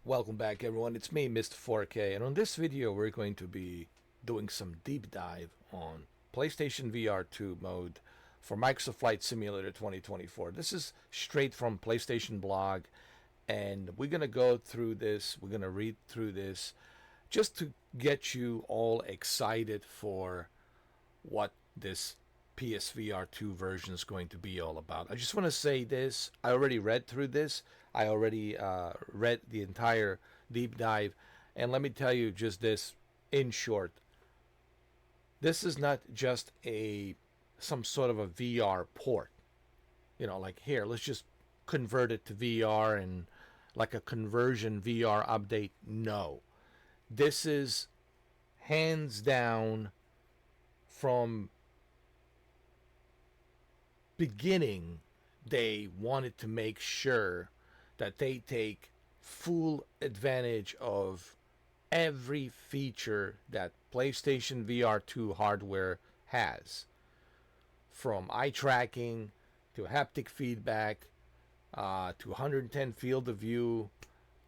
Welcome back everyone, it's me Mr. 4K, and on this video we're going to be doing some deep dive on PlayStation VR2 mode for Microsoft Flight Simulator 2024. This is straight from PlayStation blog, and we're going to go through this, we're going to read through this just to get you all excited for what this PSVR2 version is going to be all about. I just want to say this. I already read through this. I already read the entire deep dive. And let me tell you just this in short. This is not just some sort of a VR port. You know, like here, let's just convert it to VR and like a conversion VR update. No. This is hands down from beginning, they wanted to make sure that they take full advantage of every feature that PlayStation VR2 hardware has, from eye tracking to haptic feedback to 110 field of view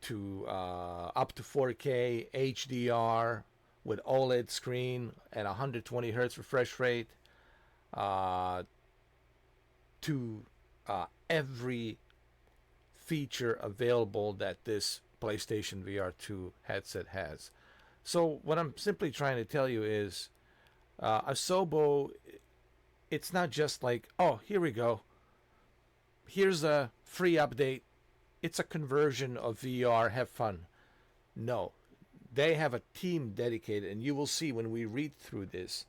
to up to 4K HDR with OLED screen and 120 hertz refresh rate, uh, to every feature available that this PlayStation VR2 headset has. So what I'm simply trying to tell you is, Asobo, it's not just like, oh, here we go, here's a free update, it's a conversion of VR, have fun. No, they have a team dedicated, and you will see when we read through this,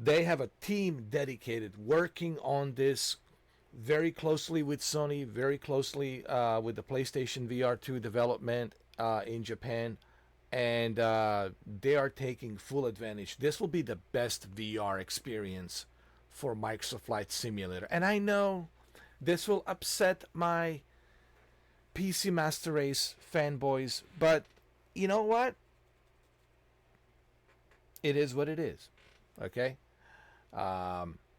they have a team dedicated working on this very closely with Sony, very closely with the PlayStation VR2 development in Japan, and they are taking full advantage. This will be the best VR experience for Microsoft Flight Simulator. And I know this will upset my PC Master Race fanboys, but you know what? It is what it is. Okay?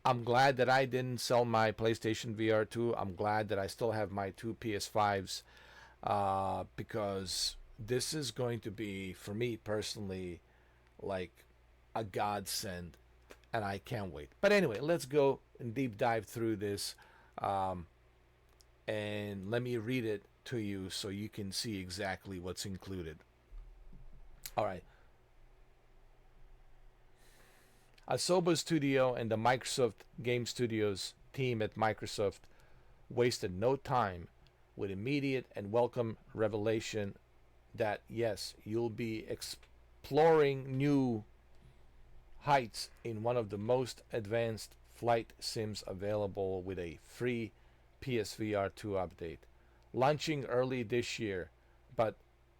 I'm glad that I didn't sell my PlayStation VR2. I'm glad that I still have my two PS5s because this is going to be, for me personally, like a godsend, and I can't wait. But anyway, let's go and deep dive through this, and let me read it to you so you can see exactly what's included. All right. Asobo Studio and the Microsoft Game Studios team at Microsoft wasted no time with immediate and welcome revelation that yes, you'll be exploring new heights in one of the most advanced flight sims available with a free PSVR2 update. Launching early this year, but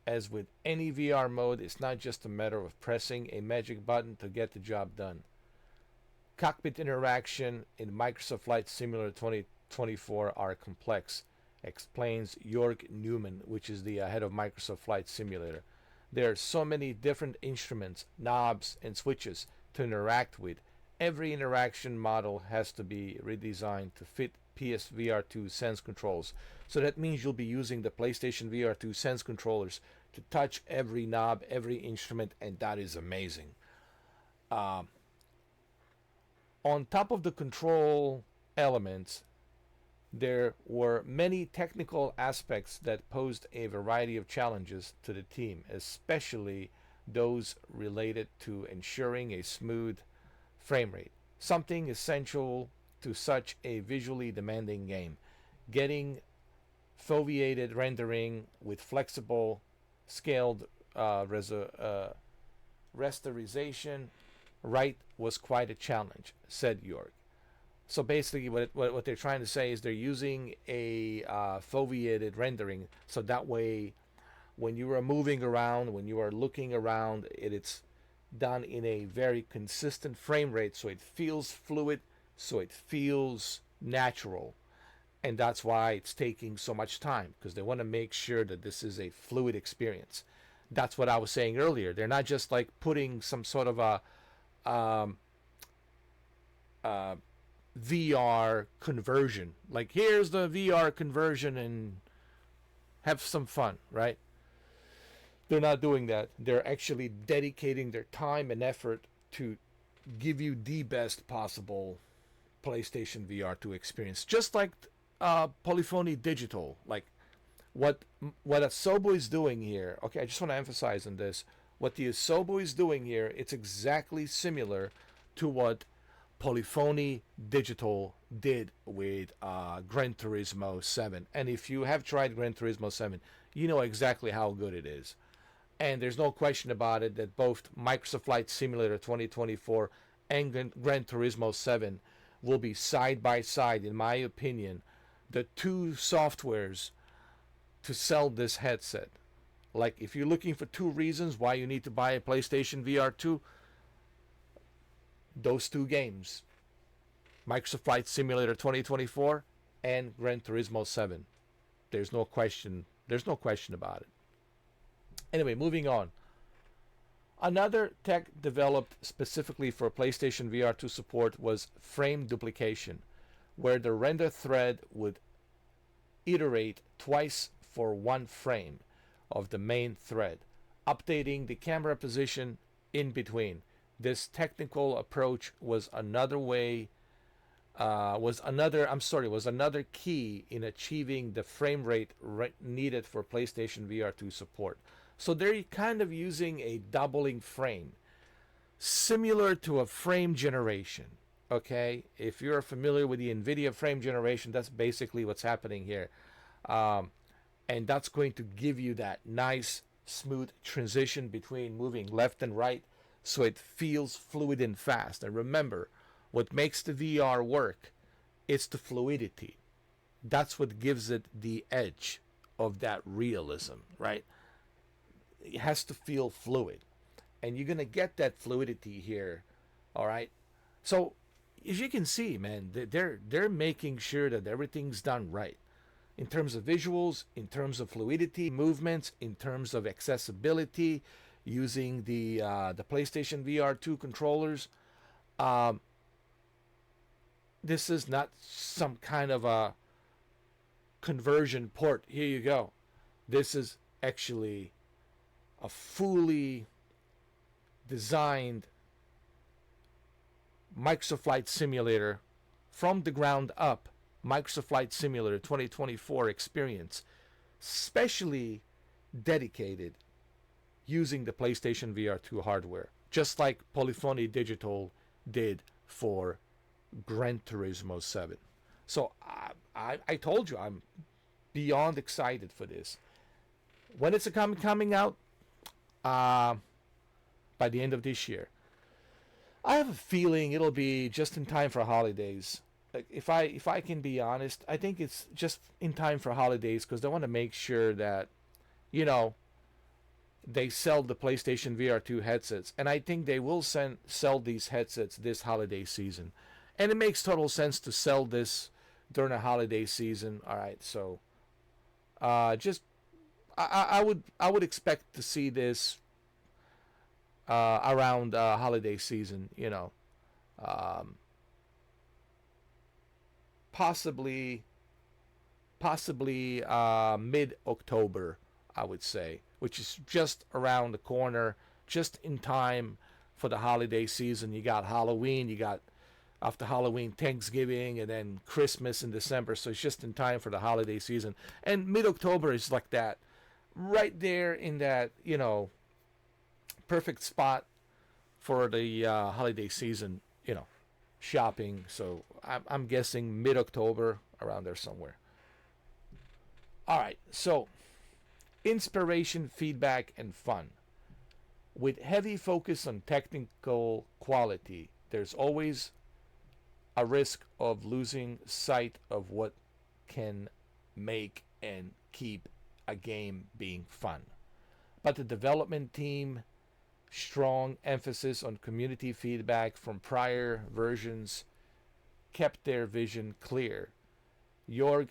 as with any VR mode, it's not just a matter of pressing a magic button to get the job done. Cockpit interaction in Microsoft Flight Simulator 2024 are complex, explains Jörg Newman, which is the head of Microsoft Flight Simulator. There are so many different instruments, knobs, and switches to interact with. Every interaction model has to be redesigned to fit PSVR2 Sense controls. So that means you'll be using the PlayStation VR2 Sense controllers to touch every knob, every instrument, and that is amazing. On top of the control elements, there were many technical aspects that posed a variety of challenges to the team, especially those related to ensuring a smooth frame rate, something essential to such a visually demanding game. Getting foveated rendering with flexible, scaled rasterization right was quite a challenge, said York. So basically, what they're trying to say is they're using a foveated rendering, so that way, when you are moving around, when you are looking around, it's done in a very consistent frame rate, so it feels fluid, so it feels natural, and that's why it's taking so much time, because they want to make sure that this is a fluid experience. That's what I was saying earlier. They're not just like putting some sort of a um, VR conversion. Like, here's the VR conversion, and have some fun, right? They're not doing that. They're actually dedicating their time and effort to give you the best possible PlayStation VR2 experience. Just like Polyphony Digital, like what what Asobo is doing here. Okay, I just want to emphasize on this. What the Asobo is doing here, it's exactly similar to what Polyphony Digital did with Gran Turismo 7. And if you have tried Gran Turismo 7, you know exactly how good it is. And there's no question about it that both Microsoft Flight Simulator 2024 and Gran Turismo 7 will be side by side, in my opinion, the two softwares to sell this headset. Like, if you're looking for two reasons why you need to buy a PlayStation VR2, those two games, Microsoft Flight Simulator 2024 and Gran Turismo 7. There's no question. There's no question about it. Anyway, moving on. Another tech developed specifically for PlayStation VR2 support was frame duplication, where the render thread would iterate twice for one frame of the main thread, updating the camera position in between. This technical approach was another key in achieving the frame rate needed for PlayStation VR2 support. So they're kind of using a doubling frame, similar to a frame generation. Okay, if you're familiar with the NVIDIA frame generation, that's basically what's happening here. And that's going to give you that nice, smooth transition between moving left and right so it feels fluid and fast. And remember, what makes the VR work, it's the fluidity. That's what gives it the edge of that realism, right? It has to feel fluid. And you're going to get that fluidity here, all right? So, as you can see, man, they're making sure that everything's done right. In terms of visuals, in terms of fluidity, movements, in terms of accessibility, using the PlayStation VR2 controllers. This is not some kind of a conversion port. Here you go. This is actually a fully designed Microsoft Flight Simulator from the ground up. Microsoft Flight Simulator 2024 experience, specially dedicated using the PlayStation VR2 hardware, just like Polyphony Digital did for Gran Turismo 7. So I told you I'm beyond excited for this. When it's coming out, by the end of this year. I have a feeling it'll be just in time for holidays. Like, if I can be honest, I think it's just in time for holidays because they want to make sure that, you know, they sell the PlayStation VR2 headsets, and I think they will sell these headsets this holiday season, and it makes total sense to sell this during a holiday season. All right, so just I would expect to see this around holiday season, you know. Possibly mid-October, I would say, which is just around the corner, just in time for the holiday season. You got Halloween, you got after Halloween, Thanksgiving, and then Christmas in December, so it's just in time for the holiday season. And mid-October is like that, right there in that, you know, perfect spot for the holiday season, you know, shopping. So I'm guessing mid-October, around there somewhere. All right, so inspiration, feedback, and fun. With heavy focus on technical quality, there's always a risk of losing sight of what can make and keep a game being fun. But the development team, strong emphasis on community feedback from prior versions, kept their vision clear. Jorg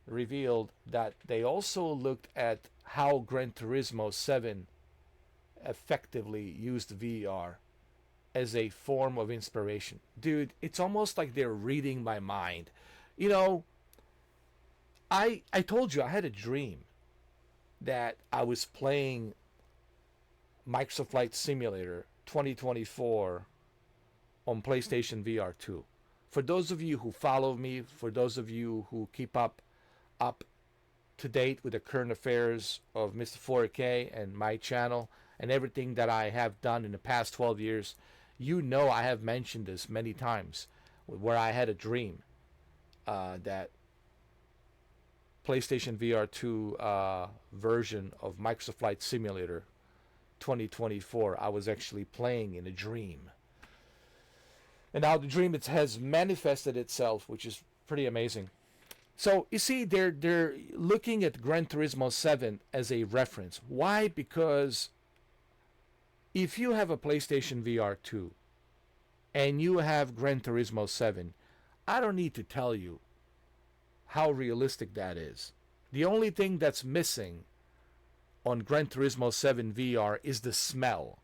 revealed that they also looked at how Gran Turismo 7 effectively used VR as a form of inspiration. Dude, it's almost like they're reading my mind. You know, I told you I had a dream that I was playing Microsoft Flight Simulator 2024 on PlayStation VR2. For those of you who follow me, for those of you who keep up to date with the current affairs of Mr. 4K and my channel and everything that I have done in the past 12 years, you know I have mentioned this many times where I had a dream that PlayStation VR2 version of Microsoft Flight Simulator 2024 I was actually playing in a dream. And now the dream it has manifested itself, which is pretty amazing. So you see, they're looking at Gran Turismo 7 as a reference. Why? Because if you have a PlayStation VR2 and you have Gran Turismo 7, I don't need to tell you how realistic that is. The only thing that's missing on Gran Turismo 7 VR is the smell.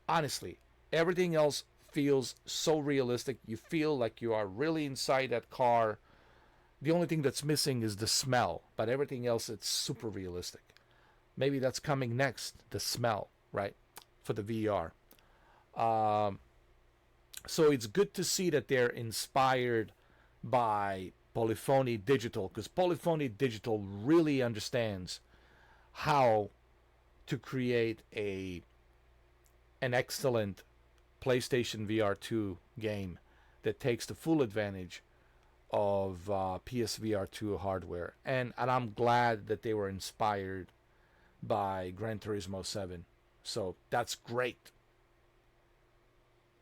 Honestly, everything else feels so realistic. You feel like you are really inside that car. The only thing that's missing is the smell, but everything else it's super realistic. Maybe that's coming next, the smell, right, for the VR. So it's good to see that they're inspired by Polyphony Digital, because Polyphony Digital really understands how to create an excellent PlayStation VR2 game that takes the full advantage of PSVR2 hardware. And I'm glad that they were inspired by Gran Turismo 7. So that's great.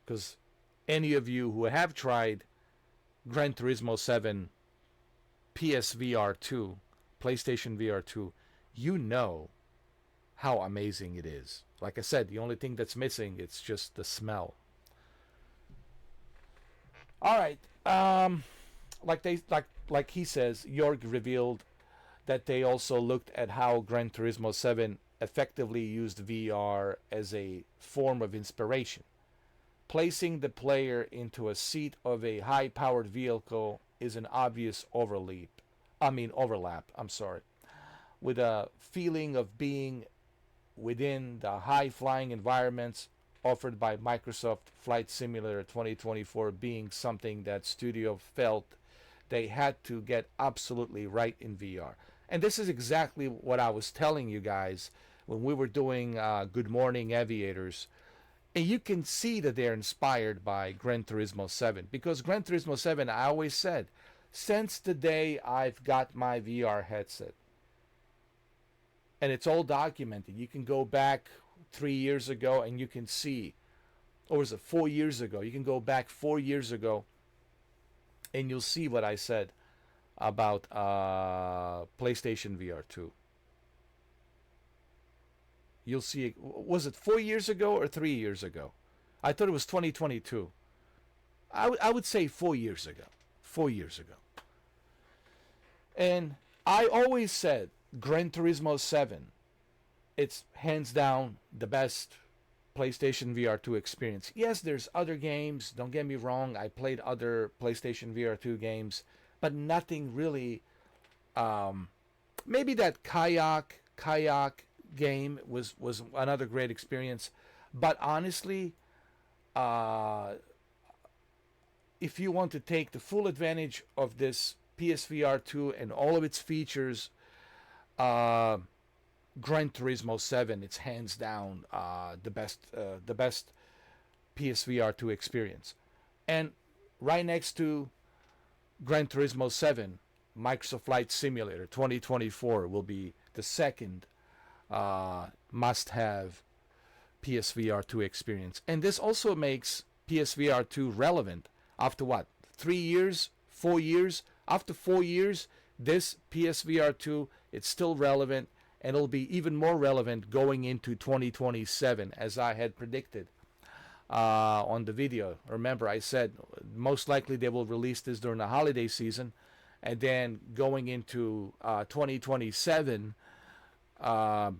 Because any of you who have tried Gran Turismo 7 PSVR2, PlayStation VR2, you know how amazing it is. Like I said, the only thing that's missing it's just the smell. All right. Like he says, Jorg revealed that they also looked at how Gran Turismo 7 effectively used VR as a form of inspiration. Placing the player into a seat of a high-powered vehicle is an obvious overlap, with a feeling of being within the high-flying environments offered by Microsoft Flight Simulator 2024 being something that studio felt they had to get absolutely right in VR. And this is exactly what I was telling you guys when we were doing Good Morning Aviators. And you can see that they're inspired by Gran Turismo 7. Because Gran Turismo 7, I always said, since the day I've got my VR headset, and it's all documented. You can go back 3 years ago and you can see, or was it 4 years ago? You can go back 4 years ago and you'll see what I said about PlayStation VR2. You'll see, was it 4 years ago or 3 years ago? I thought it was 2022. I would say 4 years ago. 4 years ago. And I always said, Gran Turismo 7, it's hands down the best PlayStation VR2 experience. Yes, there's other games, don't get me wrong, I played other PlayStation VR2 games, but nothing really, maybe that kayak game was another great experience, but honestly, if you want to take the full advantage of this PSVR2 and all of its features, Gran Turismo 7, it's hands down the best PSVR2 experience. And right next to Gran Turismo 7, Microsoft Flight Simulator 2024 will be the second must-have PSVR2 experience. And this also makes PSVR2 relevant after what? 3 years? 4 years? After 4 years, this PSVR2, it's still relevant, and it'll be even more relevant going into 2027, as I had predicted on the video. Remember, I said most likely they will release this during the holiday season, and then going into 2027, PlayStation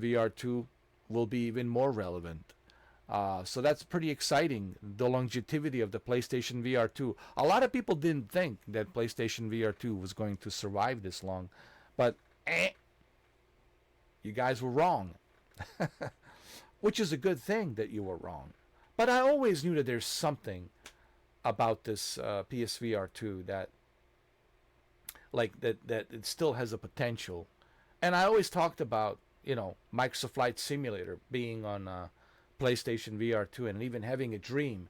VR2 will be even more relevant So that's pretty exciting, the longevity of the PlayStation VR2. A lot of people didn't think that PlayStation VR2 was going to survive this long, but you guys were wrong, which is a good thing that you were wrong. But I always knew that there's something about this PSVR2 that that it still has a potential. And I always talked about, Microsoft Flight Simulator being on PlayStation VR2 and even having a dream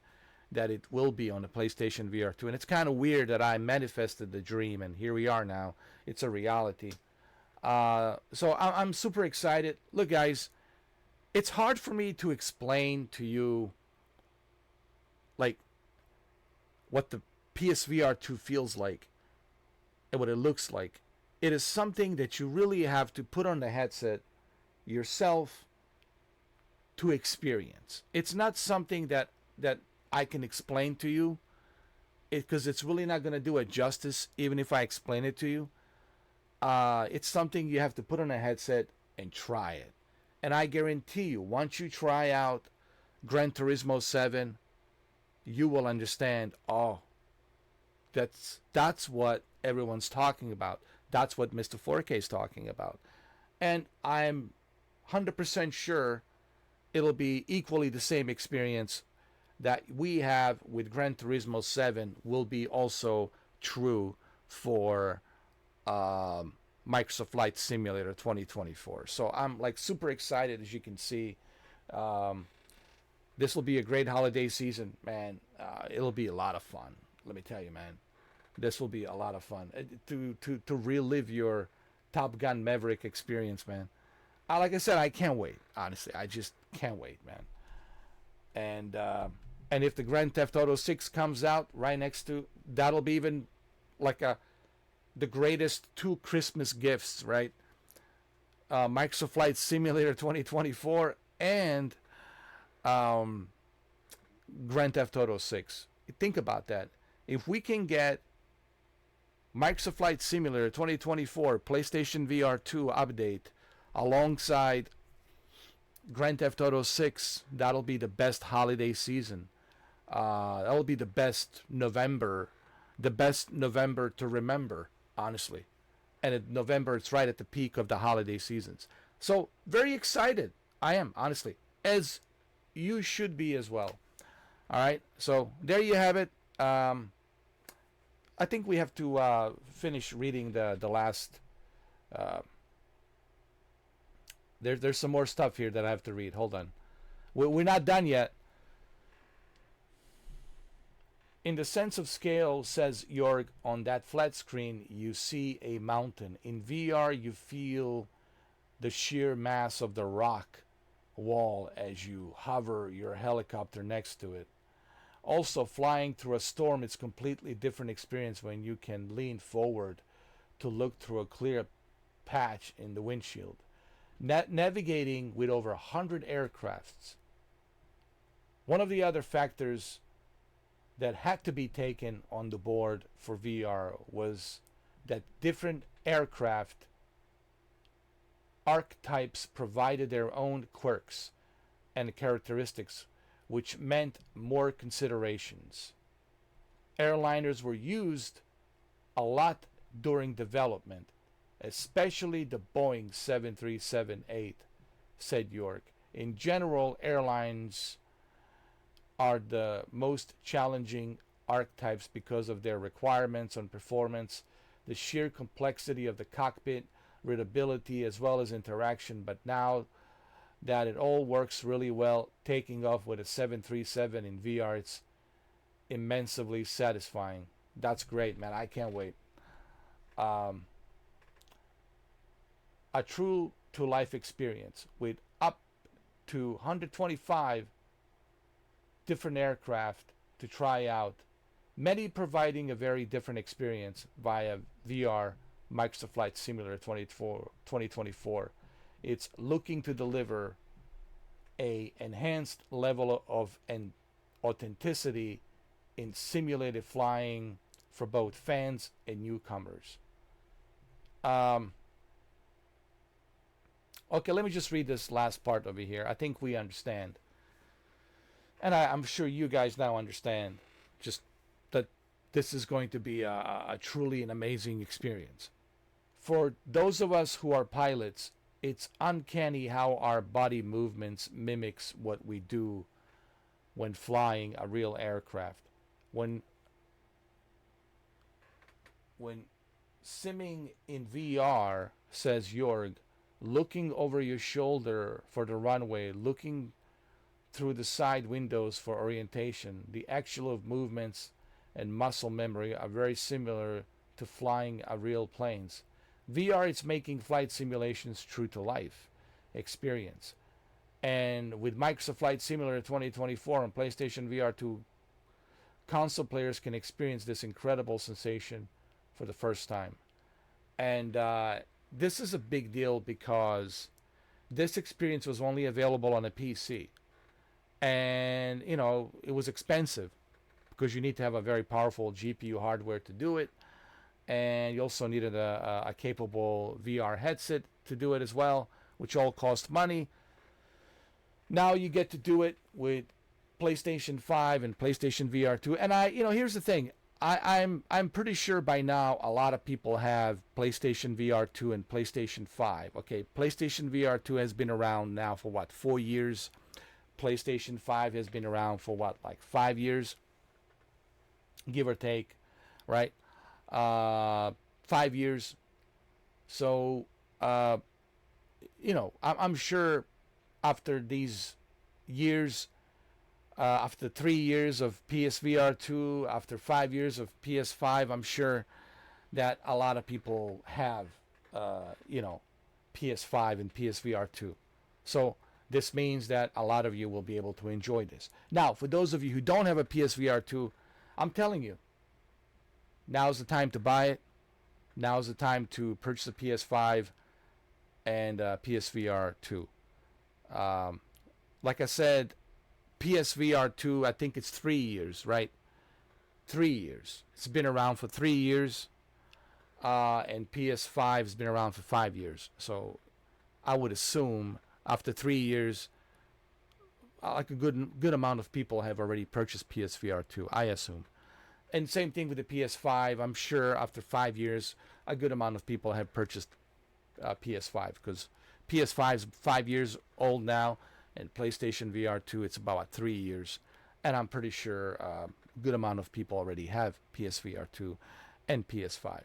that it will be on the PlayStation VR2. And it's kind of weird that I manifested the dream and here we are now. It's a reality. So I'm super excited. Look, guys, it's hard for me to explain to you like what the PSVR2 feels like and what it looks like. It is something that you really have to put on the headset yourself to experience. It's not something that I can explain to you, because it's really not going to do it justice even if I explain it to you. It's something you have to put on a headset and try it. And I guarantee you, once you try out Gran Turismo 7, you will understand, oh, that's what everyone's talking about. That's what Mr. 4K is talking about. And I'm 100% sure it'll be equally the same experience that we have with Gran Turismo 7 will be also true for Microsoft Flight Simulator 2024. So I'm like super excited, as you can see. This will be a great holiday season, man. It'll be a lot of fun. Let me tell you, man. This will be a lot of fun to relive your Top Gun Maverick experience, man. Like I said, I can't wait. Honestly, I just can't wait, man. And if the Grand Theft Auto 6 comes out right next to, that'll be even like the greatest two Christmas gifts, right? Microsoft Flight Simulator 2024 and Grand Theft Auto 6. Think about that. If we can get Microsoft Flight Simulator 2024 PlayStation VR2 update alongside Grand Theft Auto 6, that'll be the best holiday season. That'll be the best November to remember, honestly. And in November, it's right at the peak of the holiday seasons. So, very excited. I am, honestly. As you should be as well. All right. So, there you have it. I think we have to finish reading the last... There's some more stuff here that I have to read. Hold on. We're not done yet. In the sense of scale, says Jorg, on that flat screen, you see a mountain. In VR, you feel the sheer mass of the rock wall as you hover your helicopter next to it. Also, flying through a storm is a completely different experience when you can lean forward to look through a clear patch in the windshield. Navigating with over 100 aircrafts. One of the other factors that had to be taken on the board for VR was that different aircraft archetypes provided their own quirks and characteristics, which meant more considerations. Airliners were used a lot during development, especially the Boeing 737-8, said York. In general, airlines are the most challenging archetypes because of their requirements on performance, the sheer complexity of the cockpit, readability, as well as interaction. But now that it all works really well, taking off with a 737 in VR, it's immensely satisfying. That's great, man. I can't wait. A true to life experience with up to 125 different aircraft to try out, many providing a very different experience via VR Microsoft Flight Simulator 2024. It's looking to deliver a enhanced level of authenticity in simulated flying for both fans and newcomers. Okay, let me just read this last part over here. I think we understand. And I'm sure you guys now understand just that this is going to be a truly an amazing experience. For those of us who are pilots, it's uncanny how our body movements mimics what we do when flying a real aircraft. When when simming in VR, says Jorg, looking over your shoulder for the runway, looking through the side windows for orientation, the actual movements and muscle memory are very similar to flying a real planes. VR is making flight simulations true to life experience. And with Microsoft Flight Simulator 2024 on PlayStation VR2, console players can experience this incredible sensation for the first time. And this is a big deal because this experience was only available on a PC. And, you know, it was expensive because you need to have a very powerful GPU hardware to do it. And you also needed a capable VR headset to do it as well, which all cost money. Now you get to do it with PlayStation 5 and PlayStation VR2. And here's the thing. I'm pretty sure by now a lot of people have PlayStation VR2 and PlayStation 5. Okay, PlayStation VR2 has been around now for what, 4 years? PlayStation 5 has been around for what, like 5 years? Give or take, right? 5 years. So, I'm sure after these years, after 3 years of PSVR2, after 5 years of PS5, I'm sure that a lot of people have, PS5 and PSVR2. So this means that a lot of you will be able to enjoy this. Now, for those of you who don't have a PSVR2, I'm telling you, now's the time to buy it. Now's the time to purchase a PS5 and PSVR2. Like I said, PSVR2, I think it's 3 years, right? 3 years. It's been around for 3 years. And PS5 has been around for 5 years. So I would assume after 3 years, like a good amount of people have already purchased PSVR2, I assume. And same thing with the PS5. I'm sure after 5 years, a good amount of people have purchased PS5 because PS5 is 5 years old now, and PlayStation VR2 it's about 3 years, and I'm pretty sure a good amount of people already have PSVR2 and PS5.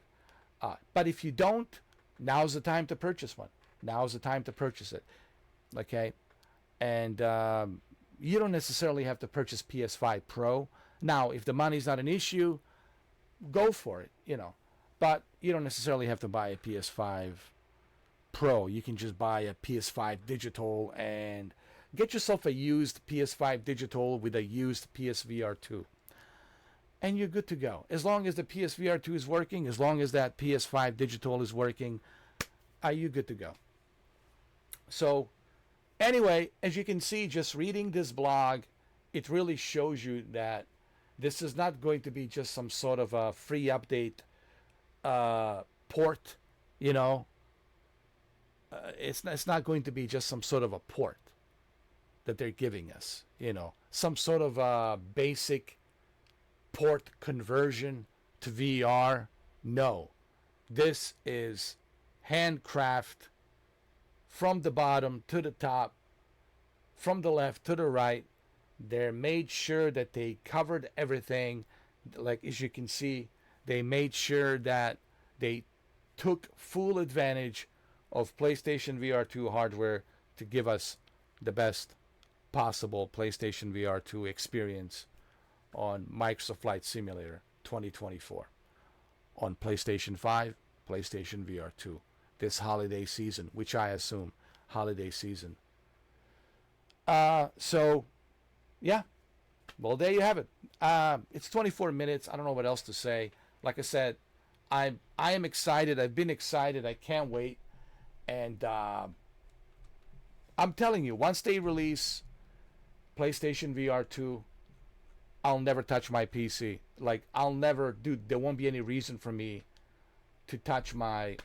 But if you don't, now's the time to purchase one. Now's the time to purchase it. Okay, and you don't necessarily have to purchase PS5 Pro. Now, if the money's not an issue, go for it, But you don't necessarily have to buy a PS5 Pro. You can just buy a PS5 digital and get yourself a used PS5 digital with a used PSVR2. And you're good to go. As long as the PSVR2 is working, as long as that PS5 digital is working, are you good to go? So, anyway, as you can see, just reading this blog, it really shows you that this is not going to be just some sort of a free update port, It's not going to be just some sort of a port that they're giving us, Some sort of basic port conversion to VR. No. This is handcraft from the bottom to the top, from the left to the right. They made sure that they covered everything. Like, as you can see, they made sure that they took full advantage of PlayStation VR2 hardware to give us the best possible PlayStation VR2 experience on Microsoft Flight Simulator 2024 on PlayStation 5, PlayStation VR2 this holiday season, which I assume holiday season. So yeah, well, there you have it. It's 24 minutes. I don't know what else to say. Like I said, I am excited. I've been excited. I can't wait. And I'm telling you, once they release PlayStation VR2, I'll never touch my PC. Like, I'll never do. There won't be any reason for me to touch my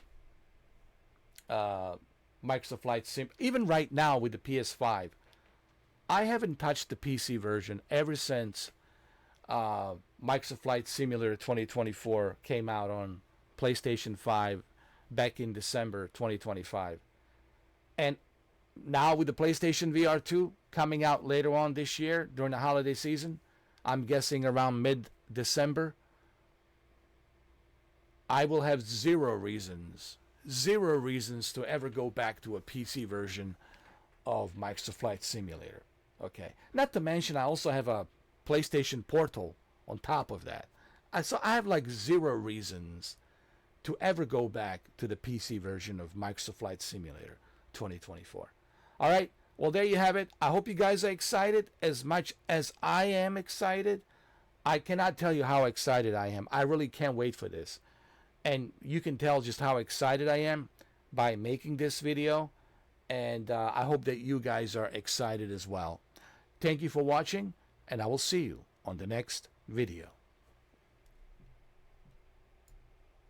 Microsoft Flight Sim. Even right now with the PS5, I haven't touched the PC version ever since Microsoft Flight Simulator 2024 came out on PlayStation 5 back in December 2025. And now with the PlayStation VR2 coming out later on this year during the holiday season, I'm guessing around mid-December, I will have zero reasons to ever go back to a PC version of Microsoft Flight Simulator. Okay. Not to mention, I also have a PlayStation Portal on top of that. So I have like zero reasons to ever go back to the PC version of Microsoft Flight Simulator 2024. All right. Well, there you have it. I hope you guys are excited as much as I am excited. I cannot tell you how excited I am. I really can't wait for this. And you can tell just how excited I am by making this video. And I hope that you guys are excited as well. Thank you for watching, and I will see you on the next video.